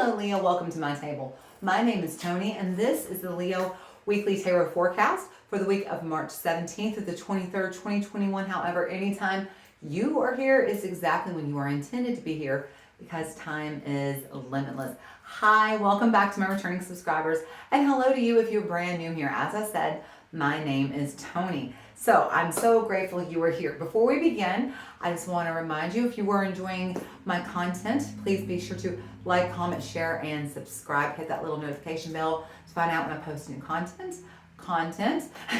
Hello Leo, welcome to my table. My name is Toni and this is the Leo Weekly Tarot Forecast for the week of March 17th to the 23rd, 2021. However, anytime you are here is exactly when you are intended to be here because time is limitless. Hi, welcome back to my returning subscribers and hello to you if you're brand new here. As I said, my name is Toni. So I'm so grateful you are here. Before we begin, I just want to remind you, if you were enjoying my content, please be sure to like, comment, share, and subscribe. Hit that little notification bell to find out when I post new content.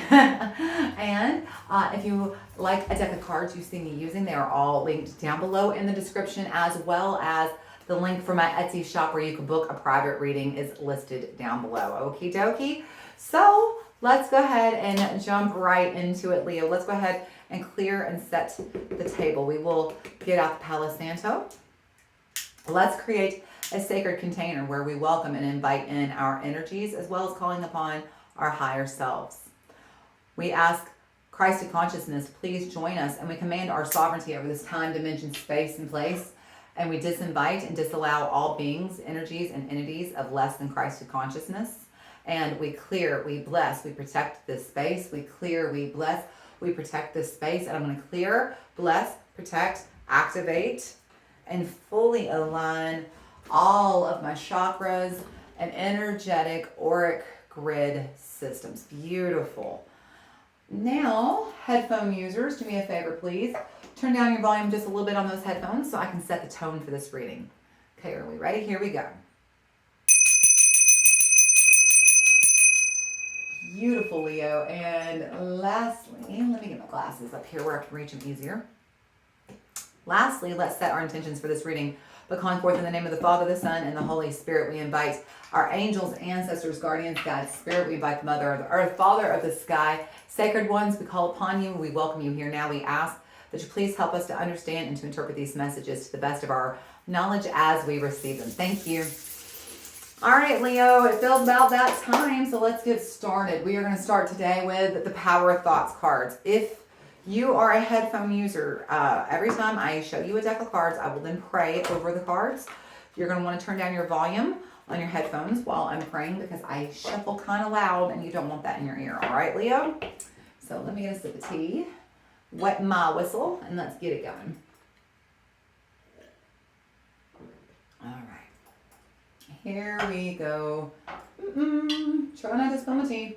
And if you like a deck of cards you see me using, they are all linked down below in the description, as well as the link for my Etsy shop where you can book a private reading is listed down below. Okie dokie. So let's go ahead and jump right into it, Leo. Let's go ahead and clear and set the table. We will get out the Palo Santo. Let's create a sacred container where we welcome and invite in our energies as well as calling upon our higher selves. We ask Christ consciousness, please join us, and we command our sovereignty over this time, dimension, space, and place. And we disinvite and disallow all beings, energies, and entities of less than Christ consciousness. And we clear, we bless, we protect this space. We clear, we bless, we protect this space. And I'm going to clear, bless, protect, activate, and fully align all of my chakras and energetic auric grid systems. Beautiful. Now, headphone users, do me a favor, please. Turn down your volume just a little bit on those headphones so I can set the tone for this reading. Okay, are we ready? Here we go. Beautiful, Leo. And lastly, let me get my glasses up here where I can reach them easier. Lastly, let's set our intentions for this reading. But calling forth in the name of the Father, the Son, and the Holy Spirit, we invite our angels, ancestors, guardians, guides, spirit. We invite the Mother of the Earth, Father of the Sky, sacred ones. We call upon you. We welcome you here now. We ask that you please help us to understand and to interpret these messages to the best of our knowledge as we receive them. Thank you. All right, Leo, it feels about that time, so let's get started. We are going to start today with the Power of Thoughts cards. If you are a headphone user, every time I show you a deck of cards, I will then pray over the cards. You're going to want to turn down your volume on your headphones while I'm praying because I shuffle kind of loud and you don't want that in your ear. All right, Leo? So let me get a sip of tea, wet my whistle, and let's get it going. All right. Here we go. Try not to spill my tea.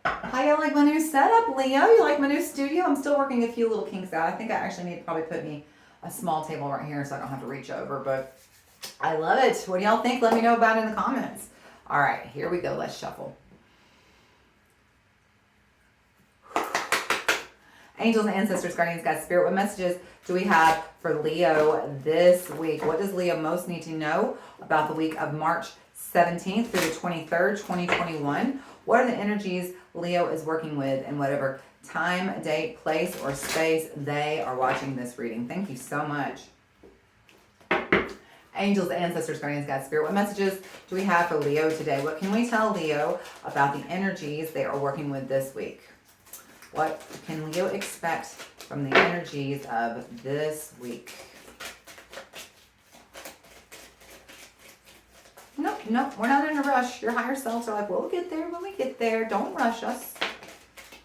How y'all like my new setup, Leo? You like my new studio? I'm still working a few little kinks out. I think I actually need to probably put me a small table right here so I don't have to reach over, but I love it. What do y'all think? Let me know about it in the comments. All right, here we go. Let's shuffle. Angels, ancestors, guardians, guides, spirit, what messages do we have for Leo this week? What does Leo most need to know about the week of March 17th through the 23rd, 2021? What are the energies Leo is working with in whatever time, date, place, or space they are watching this reading? Thank you so much. Angels, ancestors, guardians, guides, spirit, what messages do we have for Leo today? What can we tell Leo about the energies they are working with this week? What can Leo expect from the energies of this week? Nope, we're not in a rush. Your higher selves are like, we'll get there when we get there. Don't rush us.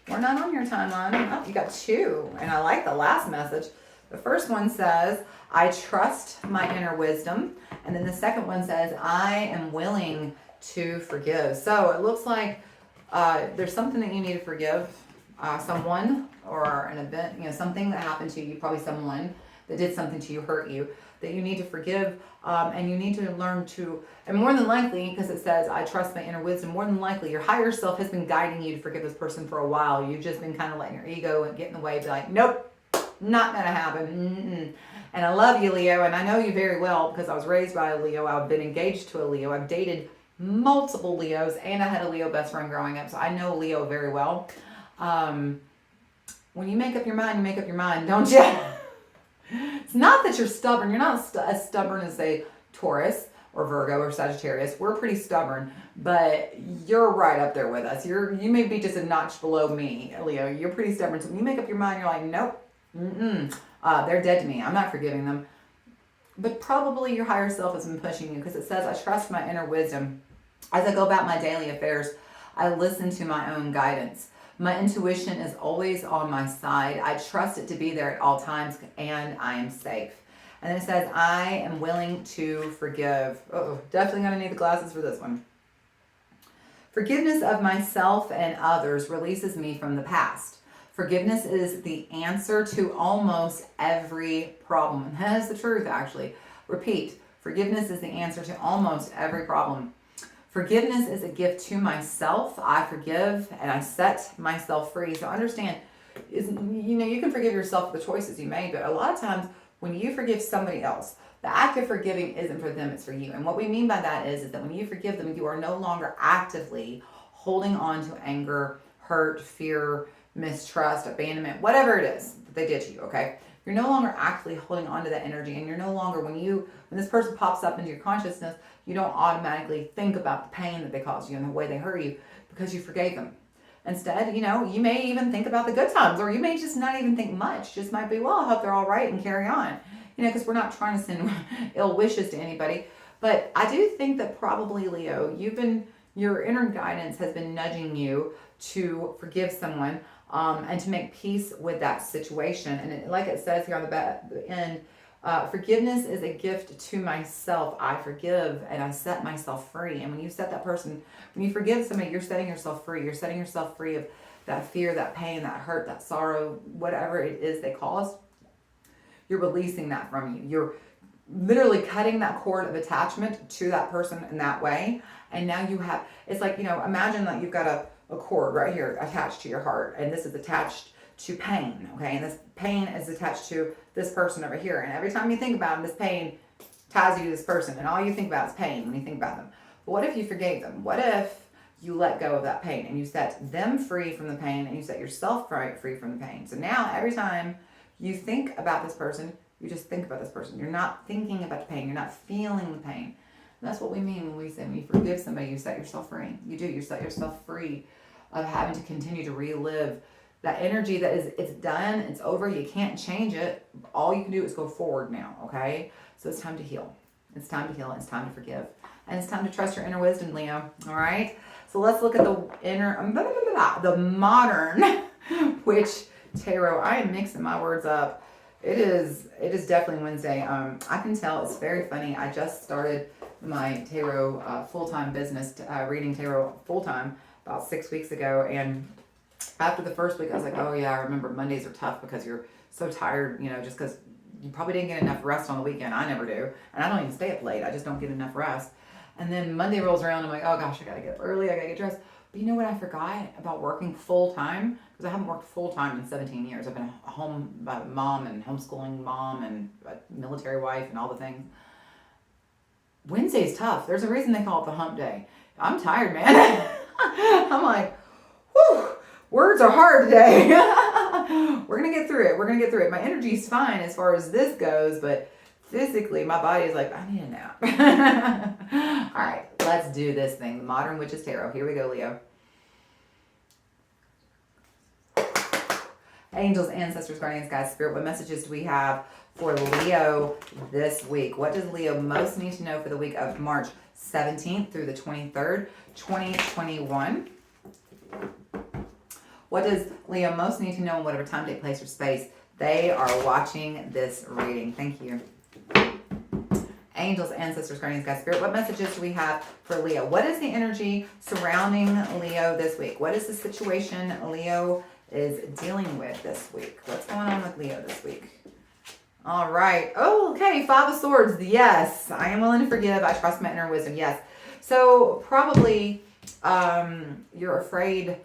We're not on your timeline. Oh, you got two. And I like the last message. The first one says, I trust my inner wisdom. And then the second one says, I am willing to forgive. So it looks like there's something that you need to forgive. Someone or an event, something that happened to you, probably someone that did something to you, hurt you, that you need to forgive, and you need to learn to, and more than likely, because it says, I trust my inner wisdom, more than likely, your higher self has been guiding you to forgive this person for a while. You've just been kind of letting your ego and get in the way, be like, nope, not going to happen. And I love you, Leo, and I know you very well because I was raised by a Leo. I've been engaged to a Leo. I've dated multiple Leos, and I had a Leo best friend growing up, so I know Leo very well. When you make up your mind, you make up your mind, don't you? It's not that you're stubborn. You're not as stubborn as, say, Taurus or Virgo or Sagittarius. We're pretty stubborn, but you're right up there with us. You may be just a notch below me, Leo. You're pretty stubborn. So when you make up your mind, you're like, nope, they're dead to me. I'm not forgiving them. but probably your higher self has been pushing you, because it says, I trust my inner wisdom. As I go about my daily affairs, I listen to my own guidance. My intuition is always on my side. I trust it to be there at all times, and I am safe. And then it says, I am willing to forgive. Oh, definitely going to need the glasses for this one. Forgiveness of myself and others releases me from the past. Forgiveness is the answer to almost every problem. And that is the truth, actually. Repeat, forgiveness is the answer to almost every problem. Forgiveness is a gift to myself. I forgive and I set myself free. So understand, you can forgive yourself for the choices you made, but a lot of times when you forgive somebody else, the act of forgiving isn't for them, it's for you. And what we mean by that is that when you forgive them, you are no longer actively holding on to anger, hurt, fear, mistrust, abandonment, whatever it is that they did to you, okay? You're no longer actively holding on to that energy, and you're no longer, when this person pops up into your consciousness, you don't automatically think about the pain that they caused you and the way they hurt you, because you forgave them. Instead, you may even think about the good times, or you may just not even think much. Just might be, well, I hope they're all right, and carry on. Because we're not trying to send ill wishes to anybody. But I do think that probably, Leo, your inner guidance has been nudging you to forgive someone, and to make peace with that situation. And like it says here on the end, forgiveness is a gift to myself. I forgive and I set myself free. And when you forgive somebody, you're setting yourself free. You're setting yourself free of that fear, that pain, that hurt, that sorrow, whatever it is they caused. You're releasing that from you. You're literally cutting that cord of attachment to that person in that way. And now it's like, imagine that you've got a cord right here attached to your heart, and this is attached to pain, okay? And this pain is attached to this person over here. And every time you think about them, this pain ties you to this person, and all you think about is pain when you think about them. But what if you forgave them? What if you let go of that pain and you set them free from the pain, and you set yourself free from the pain? So now every time you think about this person, you just think about this person. You're not thinking about the pain. You're not feeling the pain. And that's what we mean when we say, when you forgive somebody, you set yourself free. You set yourself free of having to continue to relive that energy that it's done, it's over, you can't change it. All you can do is go forward now, okay? So it's time to heal. It's time to heal, it's time to forgive. And it's time to trust your inner wisdom, Leo, all right? So let's look at the modern witch tarot. I am mixing my words up. It is definitely Wednesday. I can tell it's very funny. I just started my tarot full-time business, reading tarot full-time about 6 weeks ago, and after the first week I was like, oh yeah, I remember Mondays are tough because you're so tired, just because you probably didn't get enough rest on the weekend. I never do, and I don't even stay up late. I just don't get enough rest. And then Monday rolls around, I'm like, oh gosh, I gotta get up early, I gotta get dressed. But you know what I forgot about working full-time? Because I haven't worked full-time in 17 years. I've been a home mom and homeschooling mom and a military wife and all the things. Wednesday's tough. There's a reason they call it the hump day. I'm tired, man. I'm like, whew, words are hard today. We're going to get through it. My energy's fine as far as this goes, but physically my body's like, I need a nap. All right, let's do this thing. The Modern Witches Tarot. Here we go, Leo. Angels, ancestors, guardians, guides, spirit, what messages do we have for Leo this week? What does Leo most need to know for the week of March 17th through the 23rd, 2021? What does Leo most need to know in whatever time, date, place, or space they are watching this reading? Thank you. Angels, ancestors, guardians, guides, spirit, what messages do we have for Leo? What is the energy surrounding Leo this week? What is the situation Leo is dealing with this week? What's going on with Leo this week? All right. Oh, okay. 5 of Swords. Yes. I am willing to forgive. I trust my inner wisdom. Yes. So probably you're afraid.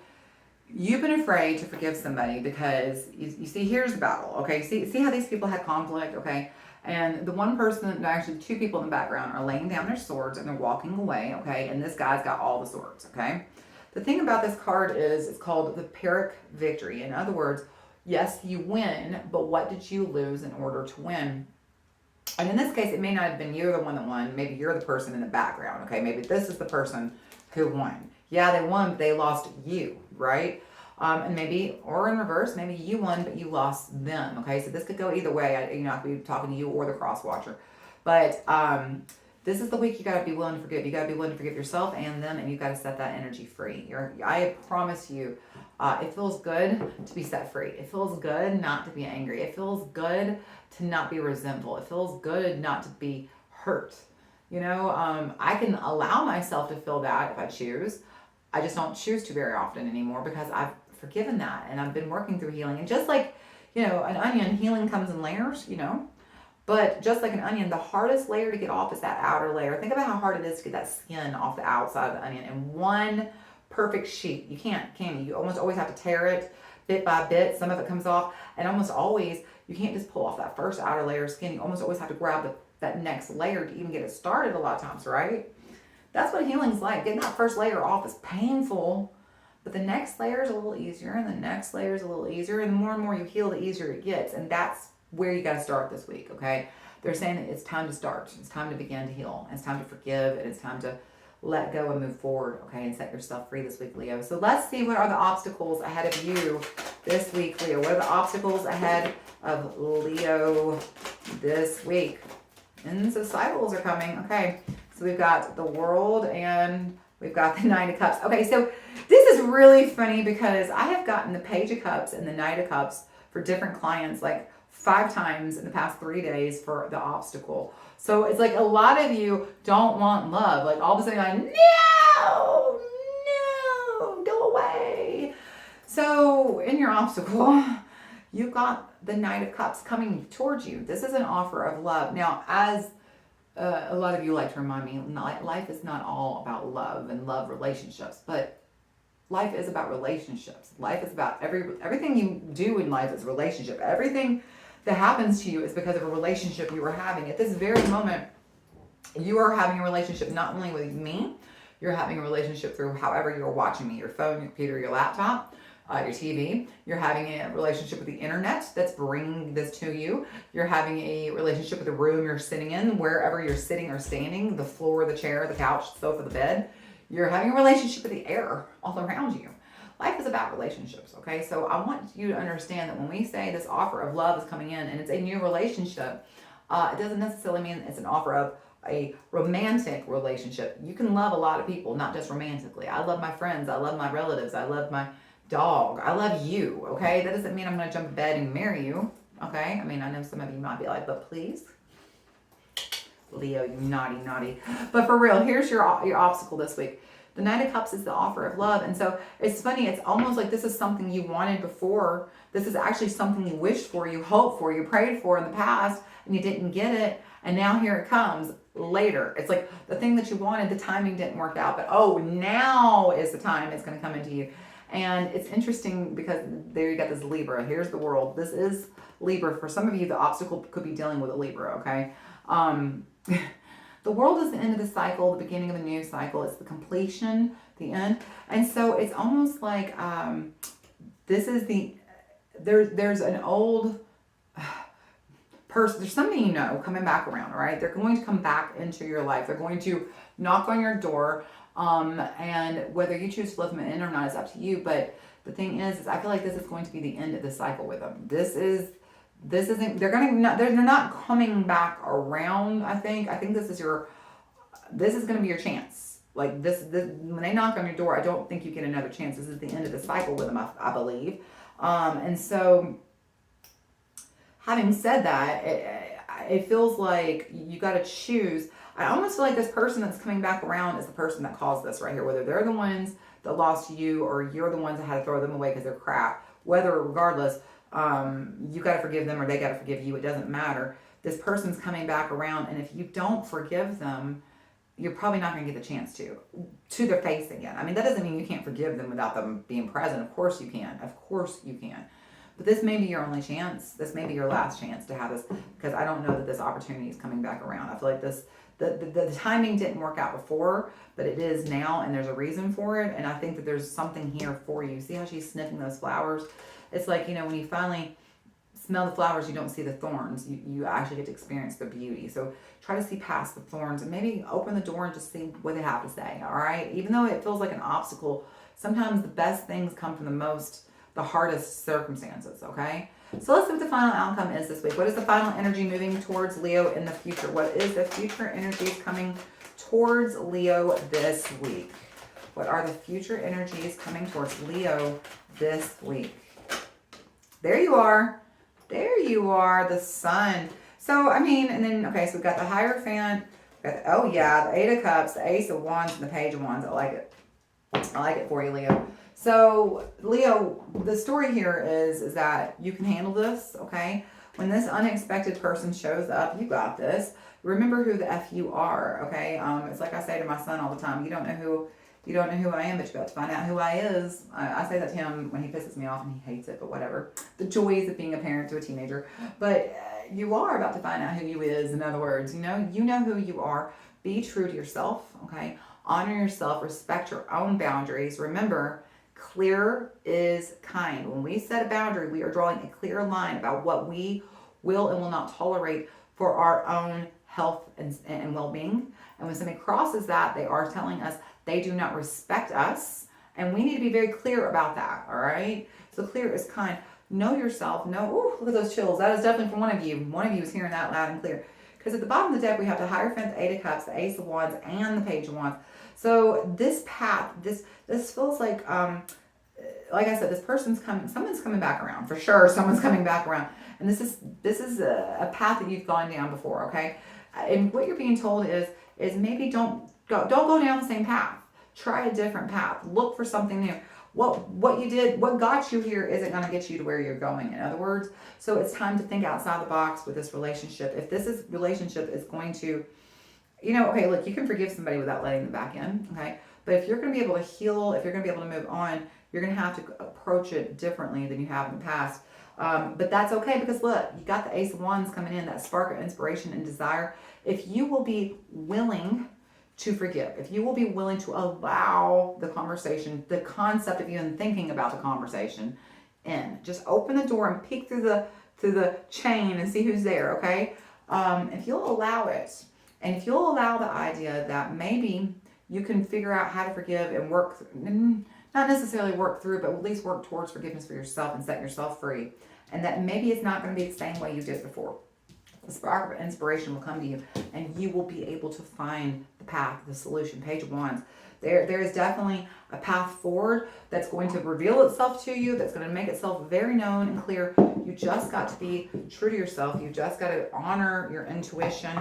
You've been afraid to forgive somebody because you see, here's the battle. Okay. See how these people had conflict. Okay. And the one person, actually 2 people in the background are laying down their swords and they're walking away. Okay. And this guy's got all the swords. Okay. The thing about this card is it's called the Pyrrhic Victory. In other words, yes, you win, but what did you lose in order to win? And in this case, it may not have been you're the one that won. Maybe you're the person in the background, okay? Maybe this is the person who won. Yeah, they won, but they lost you, right? And maybe, or in reverse, maybe you won, but you lost them, okay? So this could go either way. I could be talking to you or the cross watcher. But this is the week you got to be willing to forgive. You got to be willing to forgive yourself and them, and you got to set that energy free. I promise you, it feels good to be set free. It feels good not to be angry. It feels good to not be resentful. It feels good not to be hurt. I can allow myself to feel that if I choose. I just don't choose to very often anymore because I've forgiven that and I've been working through healing. And just like, an onion, healing comes in layers, But just like an onion, the hardest layer to get off is that outer layer. Think about how hard it is to get that skin off the outside of the onion in one perfect sheet. You can't, can you? You almost always have to tear it bit by bit. Some of it comes off. And almost always, you can't just pull off that first outer layer of skin. You almost always have to grab that next layer to even get it started a lot of times, right? That's what healing's like. Getting that first layer off is painful. But the next layer is a little easier, and the next layer is a little easier. And the more you heal, the easier it gets. And that's where you got to start this week, okay? They're saying that it's time to start. It's time to begin to heal. It's time to forgive, and it's time to let go and move forward, okay? And set yourself free this week, Leo. So let's see, what are the obstacles ahead of you this week, Leo? What are the obstacles ahead of Leo this week? And so cycles are coming, okay? So we've got the World and we've got the Knight of Cups. Okay, so this is really funny because I have gotten the Page of Cups and the Knight of Cups for different clients like 5 times in the past 3 days for the obstacle. So it's like a lot of you don't want love. Like all of a sudden you're like, no, go away. So in your obstacle, you've got the Knight of Cups coming towards you. This is an offer of love. Now, as a lot of you like to remind me, life is not all about love and love relationships, but life is about relationships. Life is about everything you do in life is a relationship. Everything that happens to you is because of a relationship you are having. At this very moment, you are having a relationship not only with me, you're having a relationship through however you're watching me, your phone, your computer, your laptop, your TV. You're having a relationship with the internet that's bringing this to you. You're having a relationship with the room you're sitting in, wherever you're sitting or standing, the floor, the chair, the couch, the sofa, the bed. You're having a relationship with the air all around you. Life is about relationships, okay? So I want you to understand that when we say this offer of love is coming in and it's a new relationship, it doesn't necessarily mean it's an offer of a romantic relationship. You can love a lot of people, not just romantically. I love my friends. I love my relatives. I love my dog. I love you, okay? That doesn't mean I'm going to jump in bed and marry you, okay? I mean, I know some of you might be like, but please, Leo, you naughty. But for real, here's your obstacle this week. The Knight of Cups is the offer of love. And so it's funny. It's almost like this is something you wanted before. This is actually something you wished for, you hoped for, you prayed for in the past, and you didn't get it. And now here it comes later. It's like the thing that you wanted, the timing didn't work out. But now is the time it's going to come into you. And it's interesting because there you got this Libra. Here's the World. This is Libra. For some of you, the obstacle could be dealing with a Libra, okay? The World is the end of the cycle, the beginning of a new cycle. It's the completion, the end. And so it's almost like this is there's an old person, there's somebody you know coming back around, right? They're going to come back into your life. They're going to knock on your door. And whether you choose to let them in or not is up to you. But the thing is I feel like this is going to be the end of the cycle with them. This isn't, they're not coming back around. I think this is going to be your chance. Like this, when they knock on your door, I don't think you get another chance. This is the end of the cycle with them, I believe. And so having said that, it feels like you got to choose. I almost feel like this person that's coming back around is the person that caused this right here, whether they're the ones that lost you or you're the ones that had to throw them away because they're crap. Regardless, you got to forgive them or they got to forgive you. It doesn't matter. This person's coming back around, and if you don't forgive them, you're probably not going to get the chance to their face again. I mean, that doesn't mean you can't forgive them without them being present. Of course you can. But this may be your only chance. This may be your last chance to have this, because I don't know that this opportunity is coming back around. I feel like the timing didn't work out before, but it is now, and there's a reason for it. And I think that there's something here for you. See how she's sniffing those flowers? It's like, when you finally smell the flowers, you don't see the thorns. You actually get to experience the beauty. So try to see past the thorns and maybe open the door and just see what they have to say, all right? Even though it feels like an obstacle, sometimes the best things come from the hardest circumstances, okay? So let's see what the final outcome is this week. What is the final energy moving towards Leo in the future? What is the future energies coming towards Leo this week? What are the future energies coming towards Leo this week? There you are. There you are, the Sun. So, I mean, and then, okay, so we've got the Hierophant. Oh, yeah, the Eight of Cups, the Ace of Wands, and the Page of Wands. I like it. I like it for you, Leo. So, Leo, the story here is that you can handle this, okay? When this unexpected person shows up, you got this. Remember who the F you are, okay? It's like I say to my son all the time. You don't know who I am, but you're about to find out who I is. I say that to him when he pisses me off, and he hates it, but whatever. The joys of being a parent to a teenager. But you are about to find out who you is, in other words. You know who you are. Be true to yourself, okay? Honor yourself. Respect your own boundaries. Remember, clear is kind. When we set a boundary, we are drawing a clear line about what we will and will not tolerate for our own health and well-being. And when somebody crosses that, they are telling us they do not respect us. And we need to be very clear about that, all right? So clear is kind. Know yourself. Ooh, look at those chills. That is definitely for one of you. One of you is hearing that loud and clear. Because at the bottom of the deck, we have the Hierophant, the Eight of Cups, the Ace of Wands, and the Page of Wands. So this path, this feels like I said, this person's coming, someone's coming back around. For sure, someone's coming back around. And this is a path that you've gone down before, okay? And what you're being told is maybe don't go down the same path. Try a different path. Look for something new. What you did, what got you here isn't going to get you to where you're going, in other words. So it's time to think outside the box with this relationship. If this relationship is going to, okay, look, you can forgive somebody without letting them back in, okay? But if you're going to be able to heal, if you're going to be able to move on, you're going to have to approach it differently than you have in the past. But that's okay, because look, you got the Ace of Wands coming in, that spark of inspiration and desire. If you will be willing to forgive, if you will be willing to allow the conversation, the concept of even thinking about the conversation in, just open the door and peek through the chain and see who's there, okay? If you'll allow it, and if you'll allow the idea that maybe you can figure out how to forgive and work, not necessarily work through, but at least work towards forgiveness for yourself and set yourself free. And that maybe it's not going to be the same way you did before. The spark of inspiration will come to you, and you will be able to find the path, the solution. Page of Wands. There is definitely a path forward that's going to reveal itself to you, that's going to make itself very known and clear. You just got to be true to yourself. You just got to honor your intuition,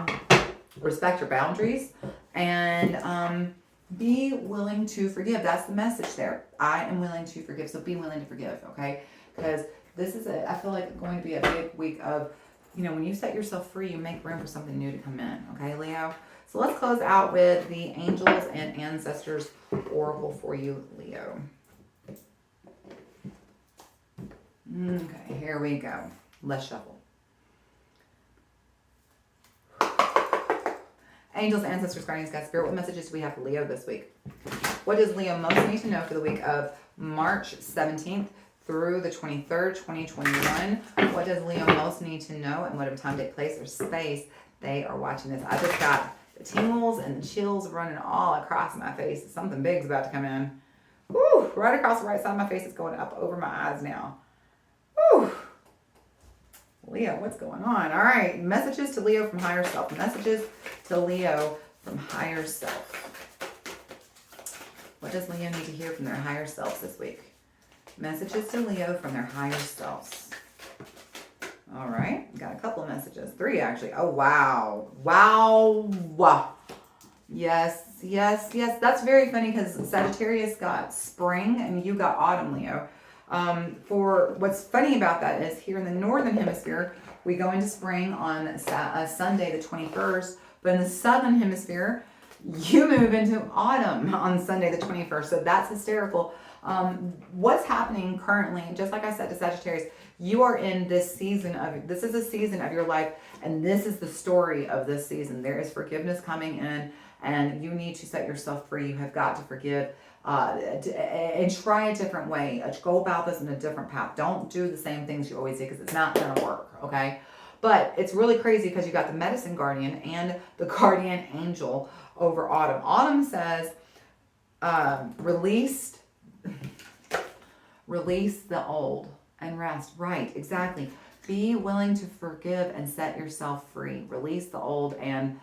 respect your boundaries, and be willing to forgive. That's the message there. I am willing to forgive. So be willing to forgive, okay? Because this is I feel like going to be a big week of, when you set yourself free, you make room for something new to come in, okay, Leo? So let's close out with the Angels and Ancestors Oracle for you, Leo. Okay, here we go. Let's shuffle. Angels, Ancestors, Guardians, God, Spirit, what messages do we have for Leo this week? What does Leo most need to know for the week of March 17th through the 23rd, 2021? What does Leo most need to know, and whatever time, date, place, or space they are watching this? I just got the tingles and the chills running all across my face. Something big's about to come in. Woo! Right across the right side of my face. It's going up over my eyes now. Woo! Leo, what's going on? All right, messages to Leo from higher self. Messages to Leo from higher self. What does Leo need to hear from their higher selves this week? Messages to Leo from their higher selves. All right, got a couple of messages. 3, actually. Oh, wow. Wow. Yes. That's very funny because Sagittarius got spring and you got autumn, Leo. For what's funny about that is here in the Northern Hemisphere, we go into spring on Sunday, the 21st. But in the Southern Hemisphere, you move into autumn on Sunday, the 21st. So that's hysterical. What's happening currently, just like I said to Sagittarius, you are in this season this is a season of your life, and this is the story of this season. There is forgiveness coming in, and you need to set yourself free. You have got to forgive and try a different way. Go about this in a different path. Don't do the same things you always do, because it's not going to work, okay? But it's really crazy because you got the Medicine Guardian and the Guardian Angel over Autumn. Autumn says, release the old and rest. Right, exactly. Be willing to forgive and set yourself free. Release the old and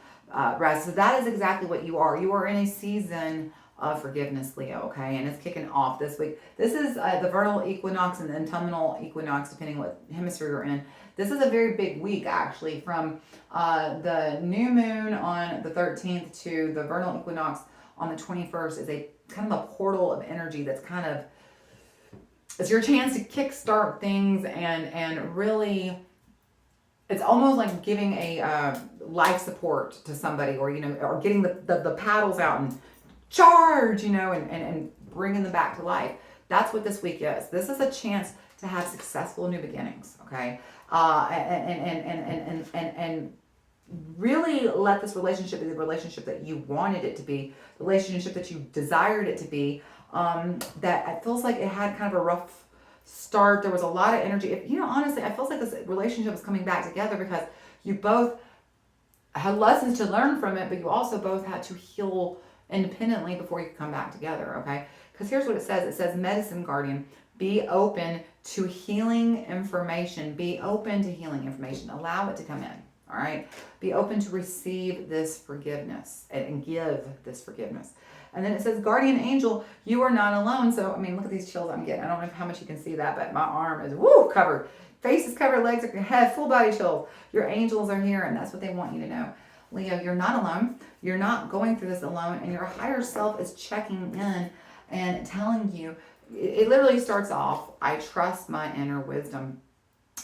rest. So that is exactly what you are. You are in a season of forgiveness, Leo, okay? And it's kicking off this week. This is the vernal equinox and the autumnal equinox, depending what hemisphere you're in. This is a very big week, actually, from the new moon on the 13th to the vernal equinox on the 21st is a kind of a portal of energy that's kind of, it's your chance to kickstart things and really, it's almost like giving a life support to somebody, or or getting the paddles out and charge, and bringing them back to life. That's what this week is. This is a chance to have successful new beginnings. Okay, and really let this relationship be the relationship that you wanted it to be, the relationship that you desired it to be. That it feels like it had kind of a rough start. There was a lot of energy. Honestly, I feel like this relationship is coming back together because you both had lessons to learn from it, but you also both had to heal independently before you could come back together, okay? Because here's what it says. It says, medicine guardian, be open to healing information. Be open to healing information. Allow it to come in, all right? Be open to receive this forgiveness and give this forgiveness. And then it says, guardian angel, you are not alone. So, look at these chills I'm getting. I don't know how much you can see that, but my arm is, covered. Face is covered, legs are head, full body chills. Your angels are here, and that's what they want you to know. Leo, you're not alone. You're not going through this alone, and your higher self is checking in and telling you, it literally starts off, I trust my inner wisdom.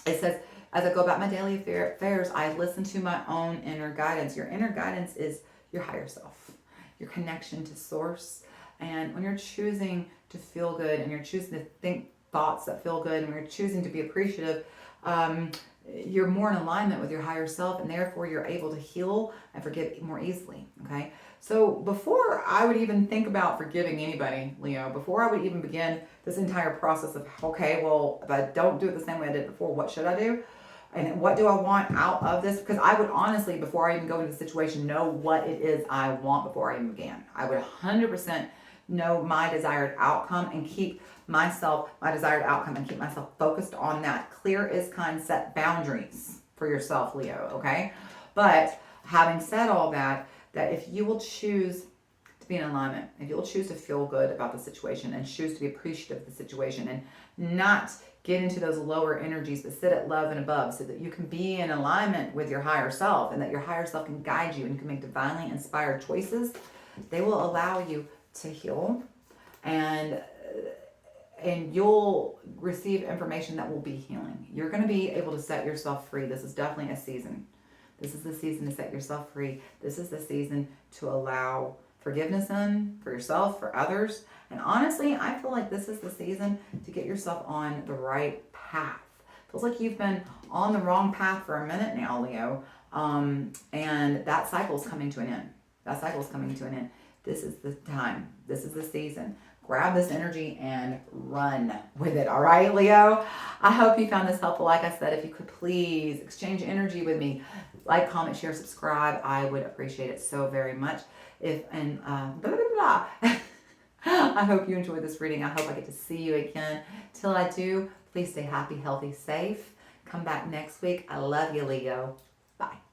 It says, as I go about my daily affairs, I listen to my own inner guidance. Your inner guidance is your higher self, your connection to source. And when you're choosing to feel good and you're choosing to think thoughts that feel good and when you're choosing to be appreciative, you're more in alignment with your higher self, and therefore you're able to heal and forgive more easily, okay? So before I would even think about forgiving anybody, Leo, before I would even begin this entire process of, okay, well, if I don't do it the same way I did before, what should I do? And what do I want out of this? Because I would honestly, before I even go into the situation, know what it is I want before I even began. I would 100% know my desired outcome and keep my desired outcome and keep myself focused on that. Clear as kind, set boundaries for yourself, Leo, okay? But having said all that if you will choose to be in alignment, if you'll choose to feel good about the situation and choose to be appreciative of the situation and not get into those lower energies, but sit at love and above so that you can be in alignment with your higher self and that your higher self can guide you and you can make divinely inspired choices, they will allow you to heal and you'll receive information that will be healing. You're going to be able to set yourself free. This is definitely a season. This is the season to set yourself free. This is the season to allow forgiveness in for yourself, for others. And honestly, I feel like this is the season to get yourself on the right path. Feels like you've been on the wrong path for a minute now, Leo. And that cycle is coming to an end. This is the time. This is the season. Grab this energy and run with it. All right, Leo? I hope you found this helpful. Like I said, if you could please exchange energy with me, like, comment, share, subscribe. I would appreciate it so very much. I hope you enjoyed this reading. I hope I get to see you again. Till I do, please stay happy, healthy, safe. Come back next week. I love you, Leo. Bye.